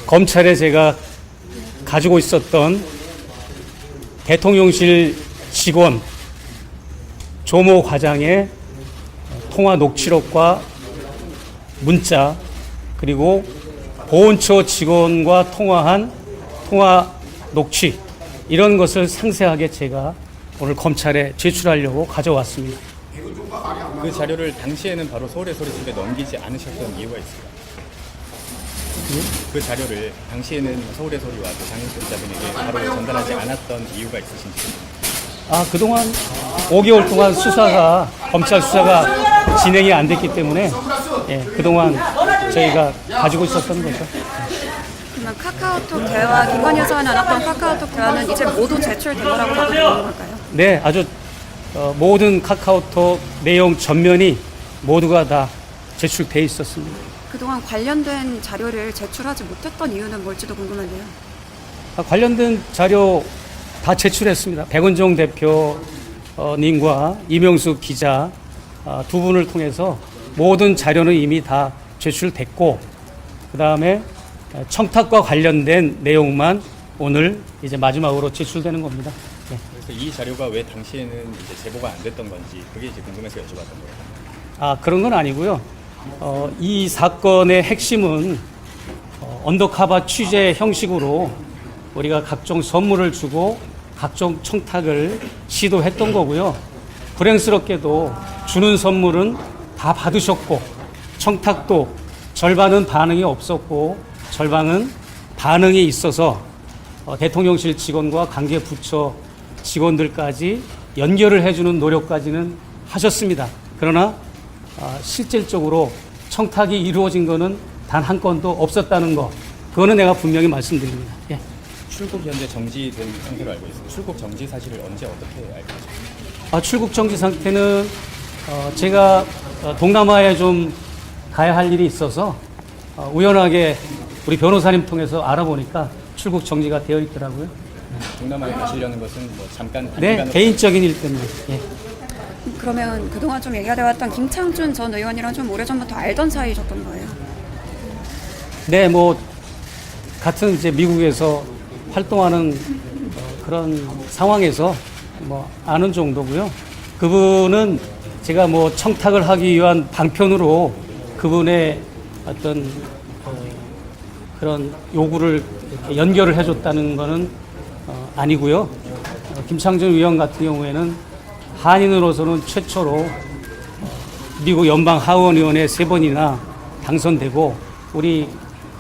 검찰에 제가 가지고 있었던 대통령실 직원 조모 과장의 통화 녹취록과 문자, 그리고 보훈처 직원과 통화한 통화 녹취, 이런 것을 상세하게 제가 오늘 검찰에 제출하려고 가져왔습니다. 그 자료를 당시에는 바로 서울의 소리집에 넘기지 않으셨던 이유가 있습니다. 그 자료를 당시에는 서울의 소리와 또 장애인 소리자분에게 바로 전달하지 않았던 이유가 있으신지. 그동안 5개월 동안 검찰 수사가 진행이 안 됐기 때문에 그동안 저희가 가지고 있었던 거죠. 그러면 카카오톡 대화, 김건희에서 나눴던 카카오톡 대화는 이제 모두 제출된 거라고 봐도 되는 걸까요? 네, 아주 모든 카카오톡 내용 전면이 모두가 다 제출돼 있었습니다. 그동안 관련된 자료를 제출하지 못했던 이유는 뭘지도 궁금한데요. 관련된 자료 다 제출했습니다. 백은종 대표님과 이명수 기자 두 분을 통해서 모든 자료는 이미 다 제출됐고, 그 다음에 청탁과 관련된 내용만 오늘 이제 마지막으로 제출되는 겁니다. 네. 그래서 이 자료가 왜 당시에는 이제 제보가 안 됐던 건지 그게 이제 궁금해서 여쭤봤던 거예요. 그런 건 아니고요. 이 사건의 핵심은 언더커버 취재 형식으로 우리가 각종 선물을 주고 각종 청탁을 시도했던 거고요. 불행스럽게도 주는 선물은 다 받으셨고, 청탁도 절반은 반응이 없었고 절반은 반응이 있어서 대통령실 직원과 관계 부처 직원들까지 연결을 해주는 노력까지는 하셨습니다. 그러나 실질적으로 청탁이 이루어진 것은 단 한 건도 없었다는 거, 그거는 내가 분명히 말씀드립니다. 예. 출국 현재 정지된 상태로 알고 있습니다. 출국 정지 사실을 언제 어떻게 알고 계십니까? 출국 정지 상태는 제가 동남아에 좀 가야 할 일이 있어서 우연하게 우리 변호사님 통해서 알아보니까 출국 정지가 되어 있더라고요. 동남아에 가시려는 것은 뭐 잠깐 네, 개인적인 일 때문에. 예. 그러면 그동안 좀 얘기가 되었던 김창준 전 의원이랑 좀 오래전부터 알던 사이셨던 거예요? 네, 같은 이제 미국에서 활동하는 그런 상황에서 아는 정도고요. 그분은 제가 청탁을 하기 위한 방편으로 그분의 어떤 그런 요구를 이렇게 연결을 해줬다는 것은 아니고요. 김창준 의원 같은 경우에는 한인으로서는 최초로 미국 연방 하원의원에 3번이나 당선되고 우리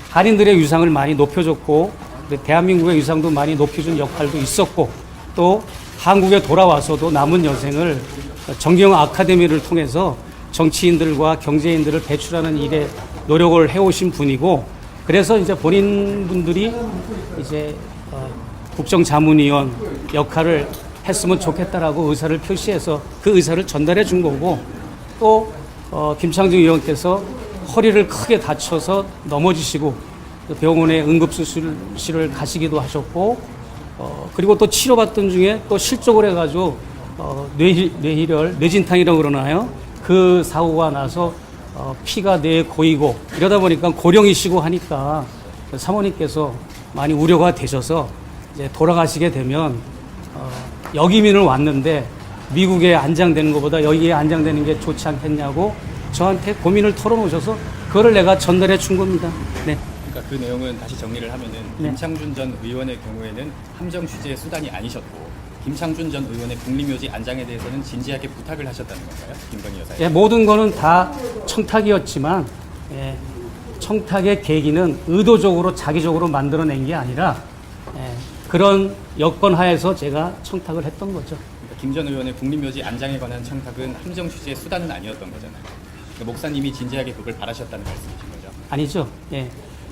한인들의 위상을 많이 높여줬고 대한민국의 위상도 많이 높여준 역할도 있었고, 또 한국에 돌아와서도 남은 여생을 정경 아카데미를 통해서 정치인들과 경제인들을 배출하는 일에 노력을 해오신 분이고, 그래서 이제 본인 분들이 이제 국정자문위원 역할을 했으면 좋겠다라고 의사를 표시해서 그 의사를 전달해 준 거고, 또 김창준 의원께서 허리를 크게 다쳐서 넘어지시고 병원에 응급수술실을 가시기도 하셨고, 그리고 또 치료받던 중에 또 실족을 해가지고 뇌희열, 뇌진탕이라고 그러나요? 그 사고가 나서 피가 뇌에 고이고 이러다 보니까 고령이시고 하니까 사모님께서 많이 우려가 되셔서 이제 돌아가시게 되면 역이민을 왔는데 미국에 안장되는 것보다 여기에 안장되는 게 좋지 않겠냐고 저한테 고민을 털어놓으셔서 그거를 내가 전달해 준 겁니다. 네. 그러니까 그 내용은 다시 정리를 하면은 김창준 전 의원의 경우에는 함정 취재의 수단이 아니셨고, 김창준 전 의원의 국립묘지 안장에 대해서는 진지하게 부탁을 하셨다는 건가요? 김건희 여사에. 예, 모든 거는 다 청탁이었지만 청탁의 계기는 의도적으로 자기적으로 만들어낸 게 아니라 그런 여건 하에서 제가 청탁을 했던 거죠. 그러니까 김 전 의원의 국립묘지 안장에 관한 청탁은 함정 취재의 수단은 아니었던 거잖아요. 그러니까 목사님이 진지하게 그걸 바라셨다는 말씀이신 거죠? 아니죠. 예.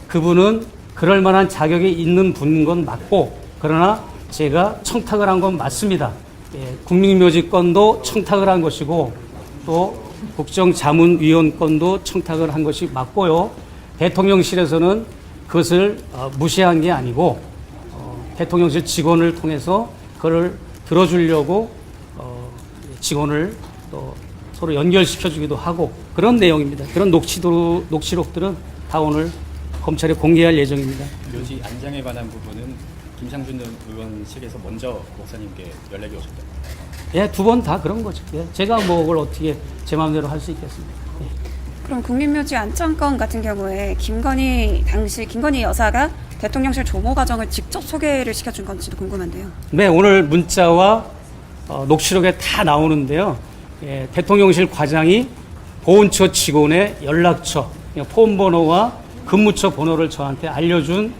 그분은 그럴 만한 자격이 있는 분인 건 맞고, 그러나 제가 청탁을 한 건 맞습니다. 예. 국립묘지건도 청탁을 한 것이고, 또 국정자문위원건도 청탁을 한 것이 맞고요. 대통령실에서는 그것을 무시한 게 아니고 대통령실 직원을 통해서 그걸 들어주려고 직원을 또 서로 연결시켜주기도 하고 그런 내용입니다. 그런 녹취록들은 다 오늘 검찰에 공개할 예정입니다. 묘지 안장에 관한 부분은 김상준 의원실에서 먼저 목사님께 연락이 오셨다. 예, 두 번 다 그런 거죠. 예, 제가 뭐 그걸 어떻게 제 마음대로 할 수 있겠습니까? 예. 그럼 국민묘지 안장건 같은 경우에 당시 김건희 여사가 대통령실 조모 과정을 직접 소개를 시켜준 건지도 궁금한데요. 네, 오늘 문자와 녹취록에 다 나오는데요. 예, 대통령실 과장이 보훈처 직원의 연락처, 폰 번호와 근무처 번호를 저한테 알려준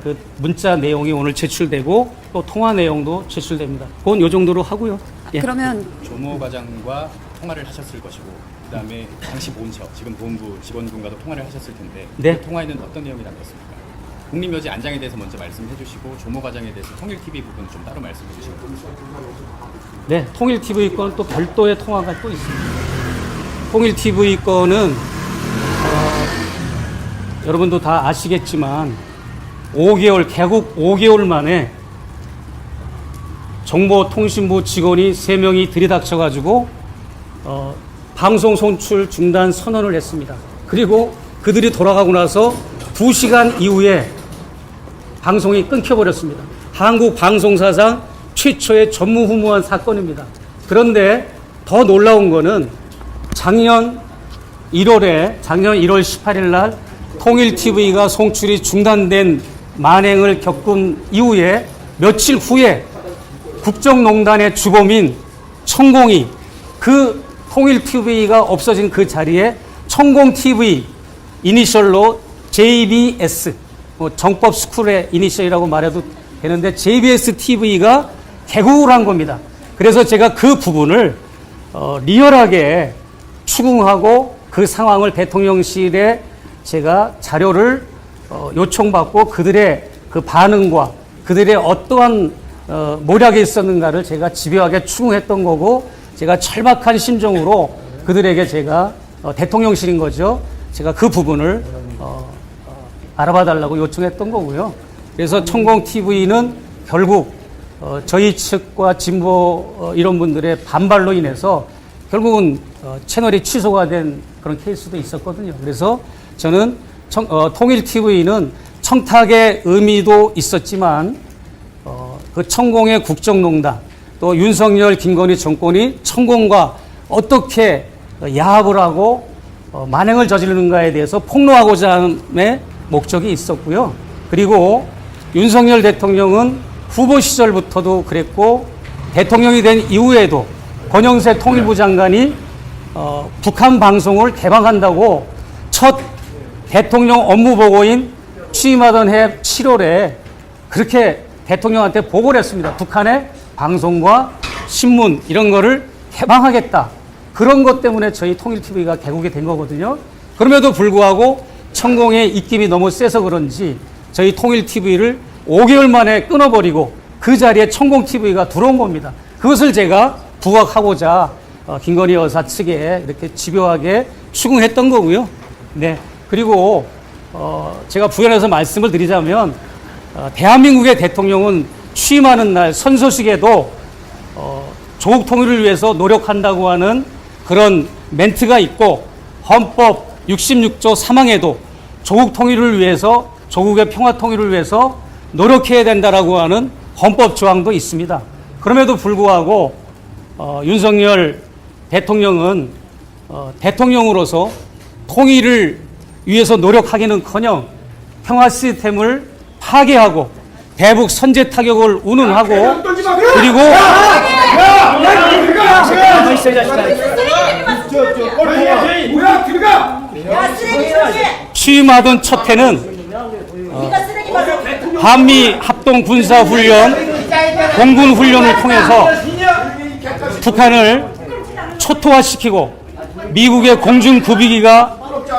그 문자 내용이 오늘 제출되고 또 통화 내용도 제출됩니다. 그건 요 정도로 하고요. 예. 그러면 조모 과장과 통화를 하셨을 것이고 그다음에 당시 보훈처 지금 보훈부 직원분과도 통화를 하셨을 텐데 네. 그 통화에는 어떤 내용이 담겼습니까? 국립묘지 안장에 대해서 먼저 말씀해 주시고 조모 과장에 대해서 통일TV 부분 좀 따로 말씀해 주시면 됩니다. 네, 통일TV 건 또 별도의 통화가 또 있습니다. 통일TV 건은 여러분도 다 아시겠지만 5개월, 개국 5개월 만에 정보통신부 직원이 3명이 들이닥쳐가지고 방송 송출 중단 선언을 했습니다. 그리고 그들이 돌아가고 나서 2시간 이후에 방송이 끊겨버렸습니다. 한국 방송사상 최초의 전무후무한 사건입니다. 그런데 더 놀라운 거는 작년 1월 18일 날 통일TV가 송출이 중단된 만행을 겪은 이후에 며칠 후에 국정농단의 주범인 천공이 그 통일TV가 없어진 그 자리에 천공TV 이니셜로 JBS, 정법스쿨의 이니셜이라고 말해도 되는데 JBS TV가 개국을 한 겁니다. 그래서 제가 그 부분을 리얼하게 추궁하고 그 상황을 대통령실에 제가 자료를 요청받고 그들의 그 반응과 그들의 어떠한 모략이 있었는가를 제가 집요하게 추궁했던 거고 제가 철박한 심정으로 그들에게 제가 대통령실인 거죠. 제가 그 부분을 알아봐 달라고 요청했던 거고요. 그래서 천공TV는 결국 저희 측과 진보 이런 분들의 반발로 인해서 결국은 채널이 취소가 된 그런 케이스도 있었거든요. 그래서 저는 통일TV는 청탁의 의미도 있었지만 그 천공의 국정농단 또 윤석열 김건희 정권이 천공과 어떻게 야합을 하고 만행을 저지르는가에 대해서 폭로하고자 함의 목적이 있었고요. 그리고 윤석열 대통령은 후보 시절부터도 그랬고 대통령이 된 이후에도 권영세 통일부 장관이 북한 방송을 개방한다고 첫 대통령 업무보고인 취임하던 해 7월에 그렇게 대통령한테 보고를 했습니다. 북한의 방송과 신문 이런 거를 개방하겠다. 그런 것 때문에 저희 통일TV가 개국이 된 거거든요. 그럼에도 불구하고 천공의 입김이 너무 세서 그런지 저희 통일TV를 5개월 만에 끊어버리고 그 자리에 천공TV가 들어온 겁니다. 그것을 제가 부각하고자 김건희 여사 측에 이렇게 집요하게 추궁했던 거고요. 네. 그리고 제가 부연해서 말씀을 드리자면 대한민국의 대통령은 취임하는 날 선서식에도 조국 통일을 위해서 노력한다고 하는 그런 멘트가 있고 헌법 66조 3항에도 조국 통일을 위해서 조국의 평화 통일을 위해서 노력해야 된다라고 하는 헌법 조항도 있습니다. 그럼에도 불구하고 윤석열 대통령은 대통령으로서 통일을 위해서 노력하기는커녕 평화 시스템을 파괴하고 대북 선제 타격을 운운하고 그리고 취임하던 첫 해는 한미 합동 군사 훈련, 공군 훈련을 통해서 북한을 초토화시키고 미국의 공중 구비기가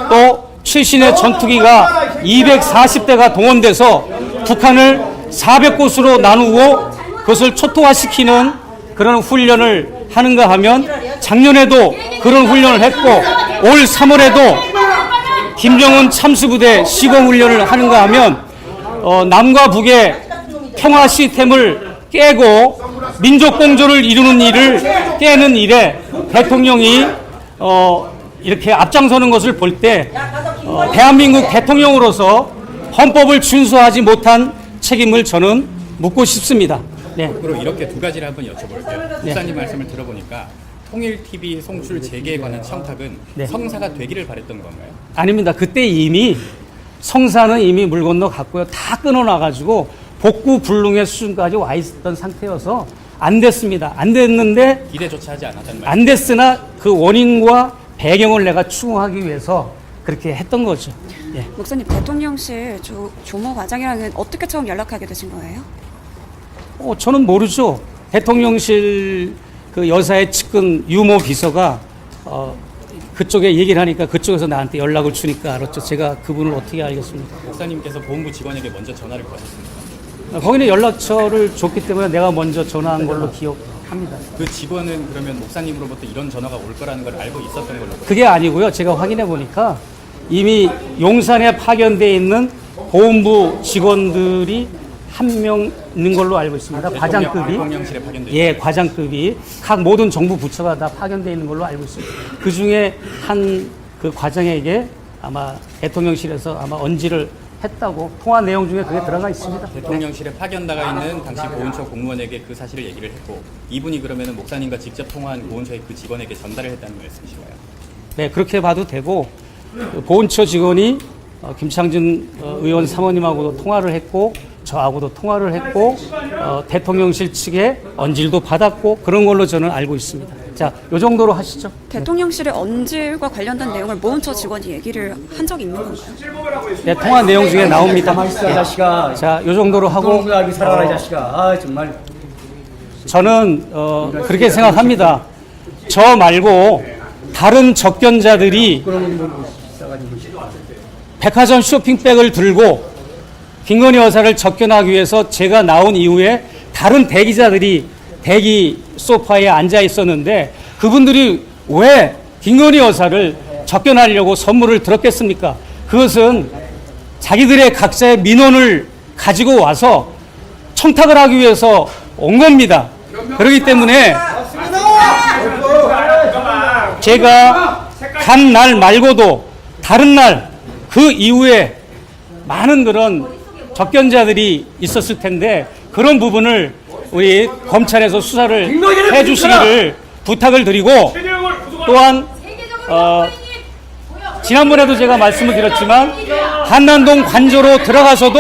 또 최신의 전투기가 240대가 동원돼서 북한을 400곳으로 나누고 그것을 초토화시키는 그런 훈련을 하는가 하면 작년에도 그런 훈련을 했고 올 3월에도 김정은 참수부대 시공훈련을 하는가 하면 남과 북의 평화 시스템을 깨고 민족공존을 이루는 일을 깨는 일에 대통령이 이렇게 앞장서는 것을 볼 때 대한민국 대통령으로서 헌법을 준수하지 못한 책임을 저는 묻고 싶습니다. 네. 그럼 이렇게 두 가지를 한번 여쭤볼게요. 네. 목사님 말씀을 들어보니까 통일TV 송출 재개에 관한 청탁은 네. 성사가 되기를 바랬던 건가요? 아닙니다. 그때 이미 성사는 이미 물 건너 갔고요. 다 끊어놔가지고 복구 불능의 수준까지 와 있었던 상태여서 안 됐습니다. 안 됐는데 기대조차 하지 않았다는 말씀. 안 됐으나 그 원인과 배경을 내가 추궁하기 위해서 그렇게 했던 거죠. 예. 목사님, 대통령실 조모 과장이랑은 어떻게 처음 연락하게 되신 거예요? 저는 모르죠. 대통령실 그 여사의 측근 유모 비서가 그쪽에 얘기를 하니까 그쪽에서 나한테 연락을 주니까 알았죠. 제가 그분을 어떻게 알겠습니까? 목사님께서 보훈부 직원에게 먼저 전화를 거셨습니다. 거기는 연락처를 줬기 때문에 내가 먼저 전화한 걸로 기억합니다. 그 직원은 그러면 목사님으로부터 이런 전화가 올 거라는 걸 알고 있었던 걸로 그게 아니고요. 제가 확인해 보니까 이미 용산에 파견돼 있는 보훈부 직원들이 한 명 있는 걸로 알고 있습니다. 과장급이. 대통령실에 파견돼 예, 과장급이 각 모든 정부 부처가 다 파견돼 있는 걸로 알고 있습니다. 그 중에 한 그 과장에게 아마 대통령실에서 아마 언지를 했다고 통화 내용 중에 그게 들어가 있습니다. 대통령실에 파견 나가 있는 당시 보훈처 공무원에게 그 사실을 얘기를 했고 이분이 그러면은 목사님과 직접 통화한 보훈처의 그 직원에게 전달을 했다는 말씀이신가요? 네, 그렇게 봐도 되고 그 보훈처 직원이 김창진 의원 사모님하고도 통화를 했고 저하고도 통화를 했고 대통령실 측에 언질도 받았고 그런 걸로 저는 알고 있습니다. 자, 요 정도로 하시죠. 대통령실의 언질과 관련된 내용을 모은처 직원이 얘기를 한 적이 있는 건가요? 네, 통화 내용 중에 나옵니다. 가만히 있어, 이 자식아. 자, 요 정도로 하고 동그랗게 살아라, 이 자식아. 아, 정말. 저는 그렇게 생각합니다. 저 말고 다른 접견자들이 백화점 쇼핑백을 들고 김건희 여사를 접견하기 위해서 제가 나온 이후에 다른 대기자들이 대기 소파에 앉아 있었는데 그분들이 왜 김건희 여사를 접견하려고 선물을 들었겠습니까? 그것은 자기들의 각자의 민원을 가지고 와서 청탁을 하기 위해서 온 겁니다. 그렇기 때문에 제가 간 날 말고도 다른 날 그 이후에 많은 그런 접견자들이 있었을 텐데 그런 부분을 우리 검찰에서 수사를 해 주시기를 부탁을 드리고 또한 지난번에도 제가 말씀을 드렸지만 한남동 관저로 들어가서도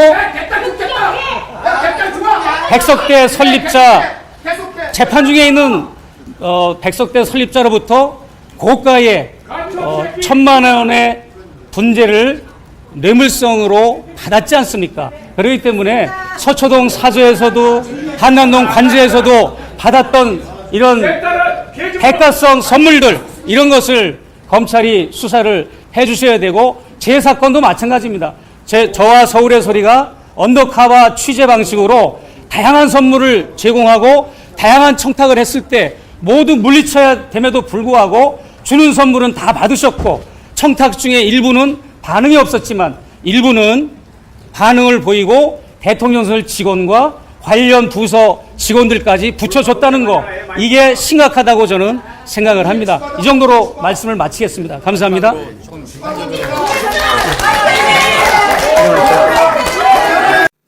백석대 설립자 재판 중에 있는 백석대 설립자로부터 고가의 1,000만 원의 분재를 뇌물성으로 받았지 않습니까? 그렇기 때문에 서초동 사저에서도 한남동 관저에서도 받았던 이런 대가성 선물들 이런 것을 검찰이 수사를 해 주셔야 되고 제 사건도 마찬가지입니다. 저와 서울의 소리가 언더커버 취재 방식으로 다양한 선물을 제공하고 다양한 청탁을 했을 때 모두 물리쳐야 됨에도 불구하고 주는 선물은 다 받으셨고 청탁 중에 일부는 반응이 없었지만 일부는 반응을 보이고 대통령실 직원과 관련 부서 직원들까지 붙여줬다는 거 이게 심각하다고 저는 생각을 합니다. 이 정도로 말씀을 마치겠습니다. 감사합니다.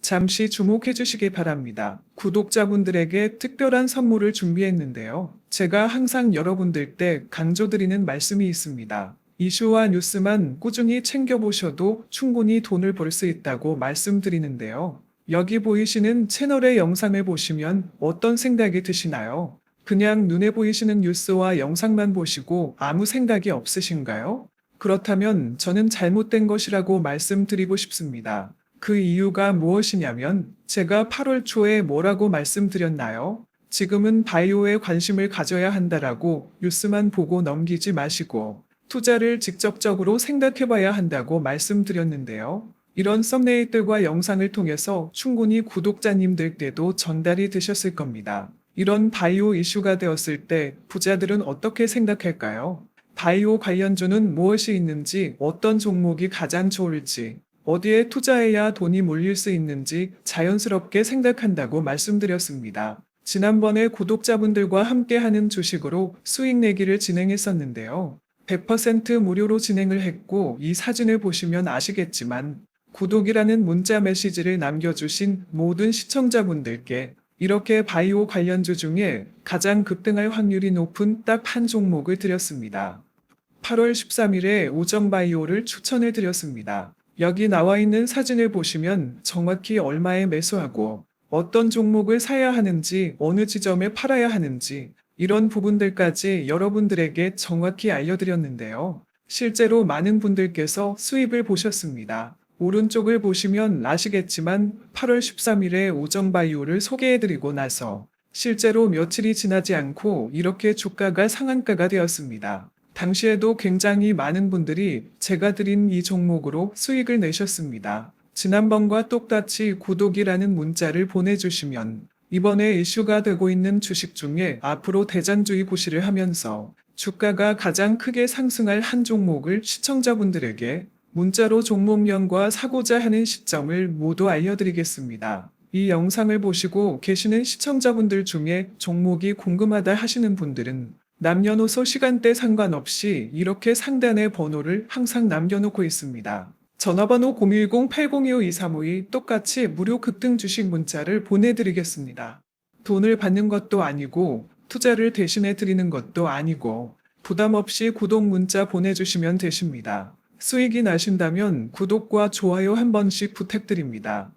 잠시 주목해 주시기 바랍니다. 구독자분들에게 특별한 선물을 준비했는데요. 제가 항상 여러분들 때 강조드리는 말씀이 있습니다. 이슈와 뉴스만 꾸준히 챙겨보셔도 충분히 돈을 벌 수 있다고 말씀드리는데요. 여기 보이시는 채널의 영상을 보시면 어떤 생각이 드시나요? 그냥 눈에 보이시는 뉴스와 영상만 보시고 아무 생각이 없으신가요? 그렇다면 저는 잘못된 것이라고 말씀드리고 싶습니다. 그 이유가 무엇이냐면 제가 8월 초에 뭐라고 말씀드렸나요? 지금은 바이오에 관심을 가져야 한다라고 뉴스만 보고 넘기지 마시고 투자를 직접적으로 생각해봐야 한다고 말씀드렸는데요. 이런 썸네일들과 영상을 통해서 충분히 구독자님들께도 전달이 되셨을 겁니다. 이런 바이오 이슈가 되었을 때 부자들은 어떻게 생각할까요? 바이오 관련주는 무엇이 있는지, 어떤 종목이 가장 좋을지, 어디에 투자해야 돈이 몰릴 수 있는지 자연스럽게 생각한다고 말씀드렸습니다. 지난번에 구독자분들과 함께하는 주식으로 수익 내기를 진행했었는데요. 100% 무료로 진행을 했고 이 사진을 보시면 아시겠지만 구독이라는 문자 메시지를 남겨주신 모든 시청자분들께 이렇게 바이오 관련주 중에 가장 급등할 확률이 높은 딱 한 종목을 드렸습니다. 8월 13일에 오정바이오를 추천해 드렸습니다. 여기 나와 있는 사진을 보시면 정확히 얼마에 매수하고 어떤 종목을 사야 하는지, 어느 지점에 팔아야 하는지 이런 부분들까지 여러분들에게 정확히 알려드렸는데요. 실제로 많은 분들께서 수입을 보셨습니다. 오른쪽을 보시면 아시겠지만 8월 13일에 오정바이오를 소개해드리고 나서 실제로 며칠이 지나지 않고 이렇게 주가가 상한가가 되었습니다. 당시에도 굉장히 많은 분들이 제가 드린 이 종목으로 수익을 내셨습니다. 지난번과 똑같이 구독이라는 문자를 보내주시면 이번에 이슈가 되고 있는 주식 중에 앞으로 대장주의 고시를 하면서 주가가 가장 크게 상승할 한 종목을 시청자분들에게 문자로 종목명과 사고자 하는 시점을 모두 알려드리겠습니다. 이 영상을 보시고 계시는 시청자분들 중에 종목이 궁금하다 하시는 분들은 남녀노소 시간대 상관없이 이렇게 상단에 번호를 항상 남겨놓고 있습니다. 전화번호 010-8025-2352 똑같이 무료 급등 주식 문자를 보내드리겠습니다. 돈을 받는 것도 아니고 투자를 대신해 드리는 것도 아니고 부담 없이 구독 문자 보내주시면 되십니다. 수익이 나신다면 구독과 좋아요 한 번씩 부탁드립니다.